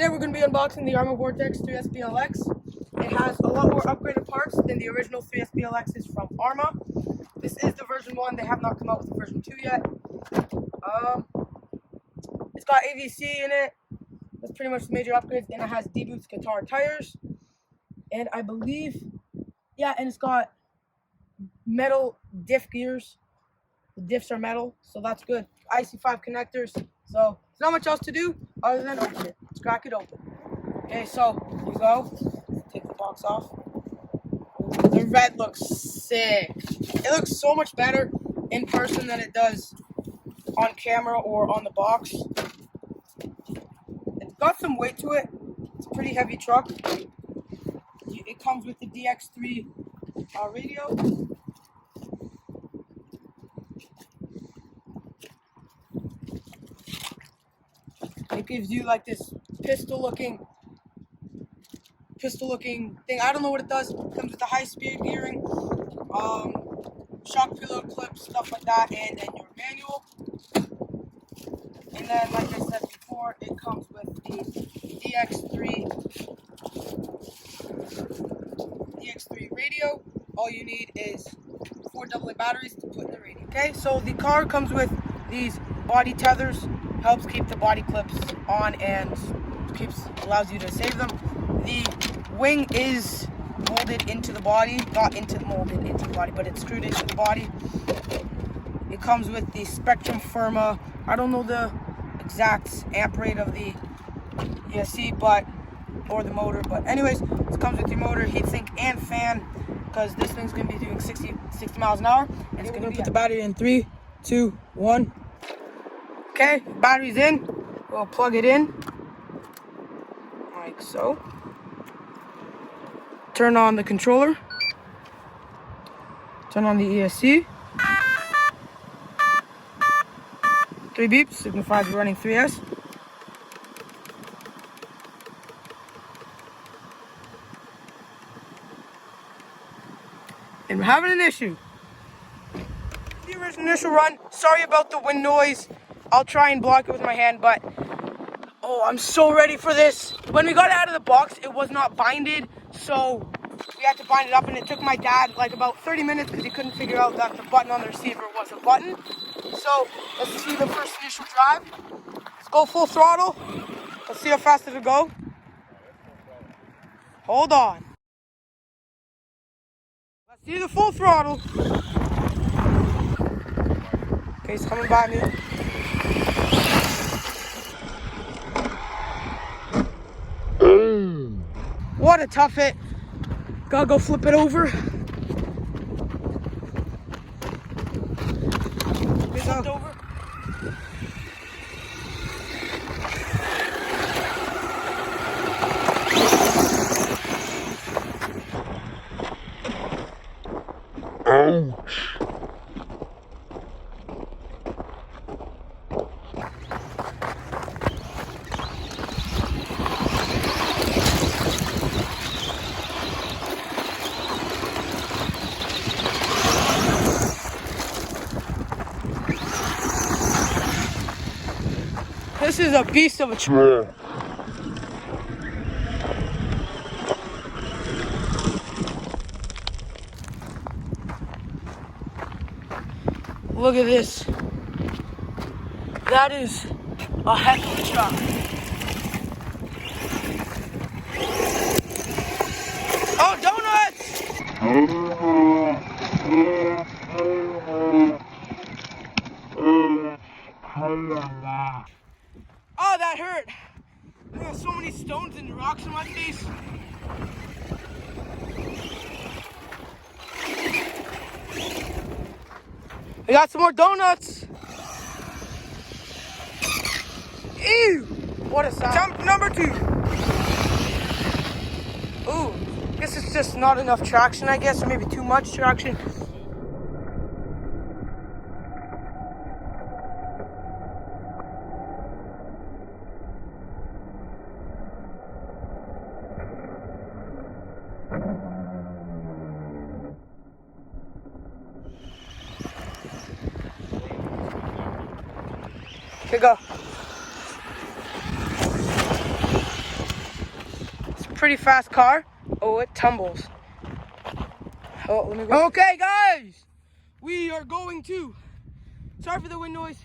Today we're going to be unboxing the Arrma Vorteks 3SBLX. It has a lot more upgraded parts than the original 3SBLXs from Arrma. This is the version 1. They have not come out with the version 2 yet. It's got AVC in it. That's pretty much the major upgrades. And it has D-Boots guitar tires. And I believe, and it's got metal diff gears. The diffs are metal, so that's good. IC5 connectors. So there's not much else to do other than open it. Let's crack it open. Okay, so here you go. Take the box off. The red looks sick. It looks so much better in person than it does on camera or on the box. It's got some weight to it. It's a pretty heavy truck. It comes with the DX3 radio. It gives you like this pistol looking thing. I don't know what it does. It comes with the high speed gearing, shock pillow clips, stuff like that, and then your manual. And then, like I said before, it comes with the DX3 radio. All you need is 4 AA batteries to put in the radio. Okay, so the car comes with these body tethers. Helps keep the body clips on and allows you to save them. The wing is molded into the body, not molded into the body, but it's screwed into the body. It comes with the Spectrum Firma. I don't know the exact amp rate of the ESC, or the motor, but anyways, it comes with your motor, heatsink, and fan, because this thing's gonna be doing 60 miles an hour, and it's gonna put the battery in 3, 2, 1. Okay, battery's in. We'll plug it in, like so. Turn on the controller. Turn on the ESC. 3 beeps signifies we're running 3S. And we're having an issue. The initial run. Sorry about the wind noise. I'll try and block it with my hand, but I'm so ready for this. When we got out of the box, it was not binded, so we had to bind it up, and it took my dad like about 30 minutes because he couldn't figure out that the button on the receiver was a button. So let's see the first initial drive. Let's go full throttle. Let's see how fast it'll go. Hold on. Let's see the full throttle. Okay, it's coming by me. What a tough hit. Gotta go flip it over. Flipped over. Ouch. This is a beast of a truck. Look at this. That is a heck of a truck. Oh, donuts! Oh, that hurt. I got so many stones and rocks in my face. We got some more donuts. Ew! What a sound. Jump number 2. Ooh, I guess it's just not enough traction, I guess, or maybe too much traction. Here you go. pretty fast car. Oh, it tumbles. Oh, let me go. Okay, guys, we are going to, sorry for the wind noise,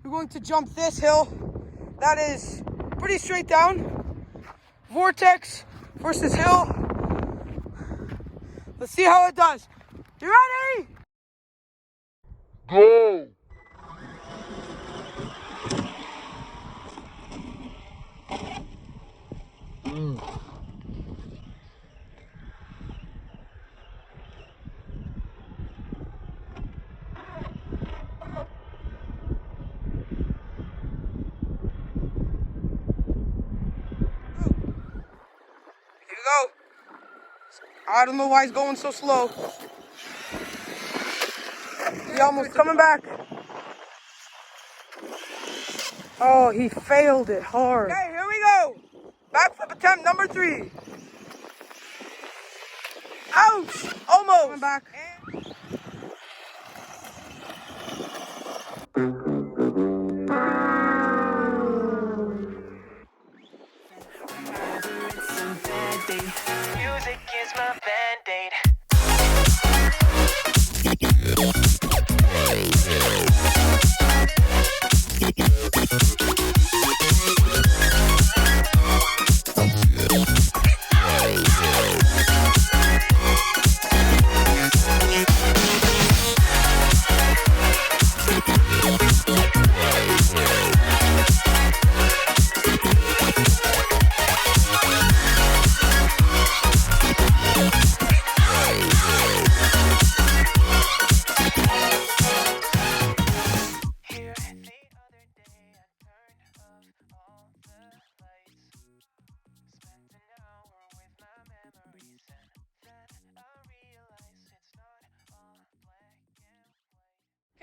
we're going to jump this hill. That is pretty straight down. Vortex versus hill. Let's see how it does. You ready? Go! Here we go. I don't know why he's going so slow. He almost coming back. Oh, he failed it hard. Okay, here we go. Backflip attempt number 3. Ouch! Almost. Coming back. Music is my band-aid.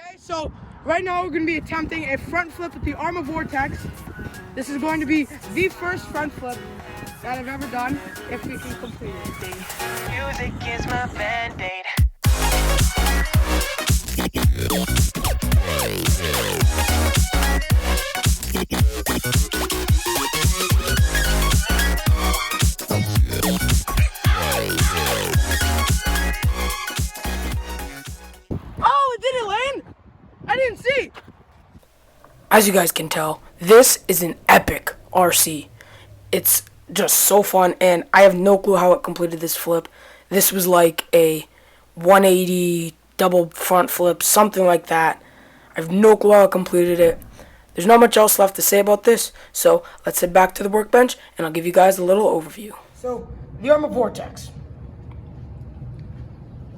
Okay, so right now we're going to be attempting a front flip with the Arrma Vorteks. This is going to be the first front flip that I've ever done, if we can complete it. Music is my band-aid. Oh, it didn't land? I didn't see. As you guys can tell, this is an epic RC. It's just so fun, and I have no clue how it completed this flip. This was like a 180 double front flip, something like that. I have no clue how it completed it. There's not much else left to say about this, so let's head back to the workbench, and I'll give you guys a little overview. So, the Arrma Vorteks.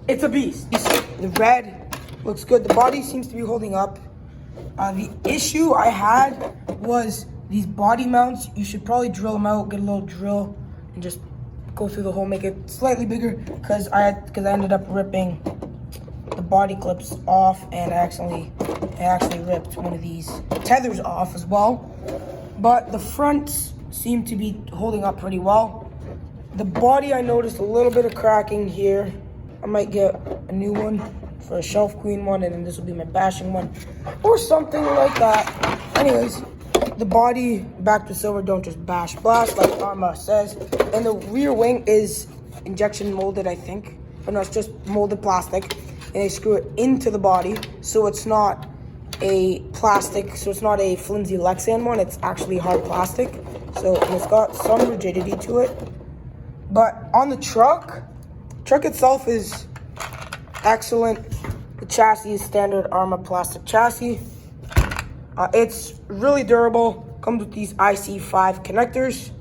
It's a beast. The red looks good. The body seems to be holding up. The issue I had was these body mounts. You should probably drill them out, get a little drill, and just go through the hole, make it slightly bigger, because I ended up ripping the body clips off, and I actually ripped one of these tethers off as well. But the fronts seem to be holding up pretty well. The body, I noticed a little bit of cracking here. I might get a new one for a shelf queen one, and then this will be my bashing one, or something like that. Anyways, the body back to silver, don't just bash blast like Arrma says. And the rear wing is injection molded, I think. But no, it's just molded plastic. And they screw it into the body, so it's not a plastic, so it's not a flimsy Lexan one, it's actually hard plastic. So it's got some rigidity to it. But on the truck itself is excellent. The chassis is standard Arrma plastic chassis. It's really durable. Comes with these IC5 connectors.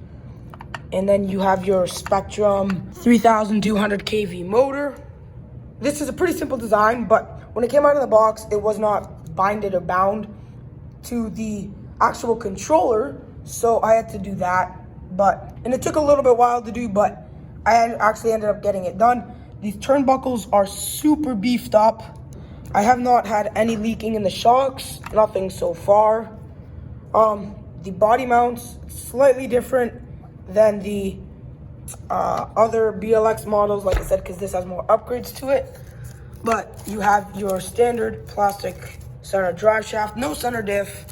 And then you have your Spectrum 3200 kV motor. This is a pretty simple design, but when it came out of the box, it was not binded or bound to the actual controller, so I had to do that. And it took a little bit while to do, but I actually ended up getting it done. These turnbuckles are super beefed up. I have not had any leaking in the shocks, nothing so far. The body mounts, slightly different than the other BLX models, like I said, because this has more upgrades to it. But you have your standard plastic center drive shaft, no center diff.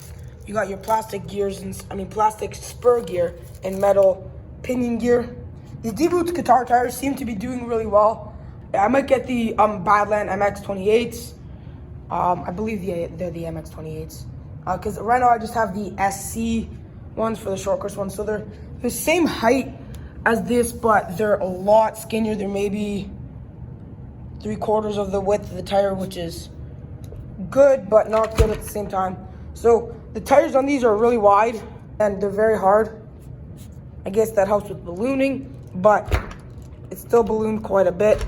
You got your plastic gears, plastic spur gear and metal pinion gear. These D-Boots guitar tires seem to be doing really well. I might get the Badland MX-28s. I believe they're the MX-28s. Because right now I just have the SC ones for the short course ones. So they're the same height as this, but they're a lot skinnier. They're maybe 3/4 of the width of the tire, which is good, but not good at the same time. So the tires on these are really wide and they're very hard. I guess that helps with ballooning, but it's still ballooned quite a bit.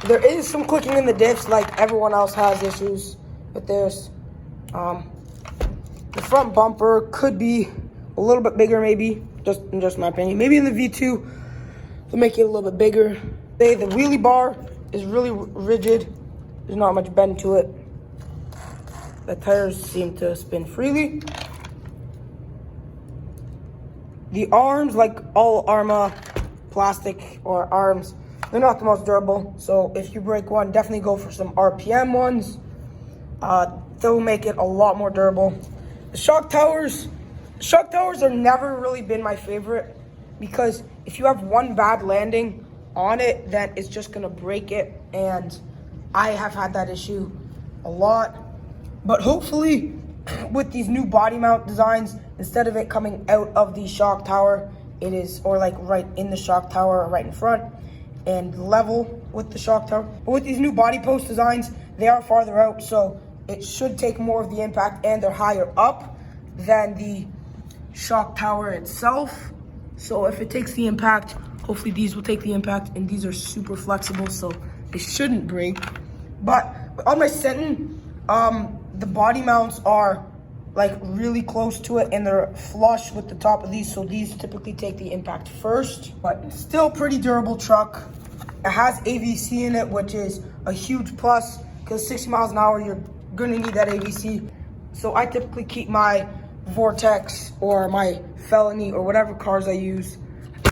There is some clicking in the diffs, like everyone else has issues with theirs. The front bumper could be a little bit bigger, maybe, just my opinion. Maybe in the V2, they'll make it a little bit bigger. The wheelie bar is really rigid. There's not much bend to it. The tires seem to spin freely. The arms, like all Arrma plastic or arms, they're not the most durable. So if you break one, definitely go for some RPM ones. They'll make it a lot more durable. The shock towers are never really been my favorite because if you have one bad landing on it, then it's just gonna break it. And I have had that issue a lot. But hopefully with these new body mount designs, instead of it coming out of the shock tower, it is, or like right in the shock tower or right in front and level with the shock tower. But with these new body post designs, they are farther out, so it should take more of the impact and they're higher up than the shock tower itself. So if it takes the impact, hopefully these will take the impact, and these are super flexible, so it shouldn't break. But on my Senton, the body mounts are like really close to it and they're flush with the top of these, so these typically take the impact first. But still pretty durable truck. It has AVC in it, which is a huge plus because 60 miles an hour, you're gonna need that AVC. So I typically keep my Vortex or my Felony or whatever cars I use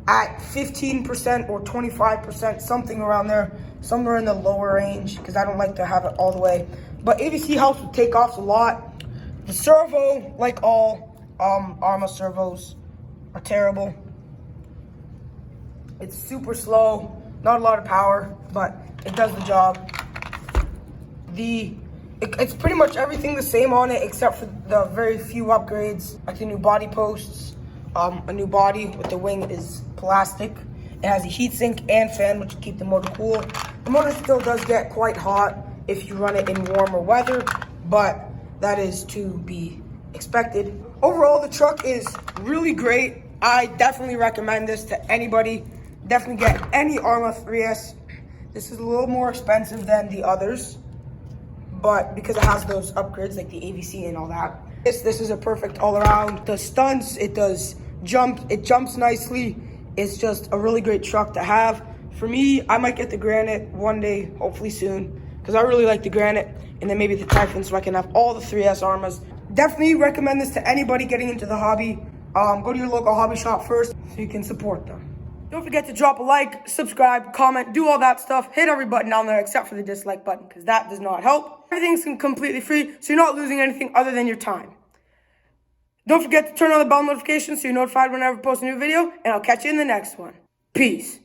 at 15% or 25%, something around there, somewhere in the lower range, because I don't like to have it all the way. But AVC helps with takeoffs a lot. The servo, like all Arrma servos, are terrible. It's super slow, not a lot of power, but it does the job. It's pretty much everything the same on it except for the very few upgrades, like the new body posts. A new body with the wing is plastic. It has a heatsink and fan, which keep the motor cool. The motor still does get quite hot if you run it in warmer weather, but that is to be expected. Overall, the truck is really great. I definitely recommend this to anybody. Definitely get any Arrma 3S. This is a little more expensive than the others, but because it has those upgrades like the AVC and all that. This is a perfect all around. It does stunts, it does jumps, it jumps nicely. It's just a really great truck to have. For me, I might get the Granite one day, hopefully soon, because I really like the Granite, and then maybe the Typhon so I can have all the 3S Arrmas. Definitely recommend this to anybody getting into the hobby. Go to your local hobby shop first so you can support them. Don't forget to drop a like, subscribe, comment, do all that stuff. Hit every button down there except for the dislike button because that does not help. Everything's completely free, so you're not losing anything other than your time. Don't forget to turn on the bell notifications so you're notified whenever I post a new video, and I'll catch you in the next one. Peace.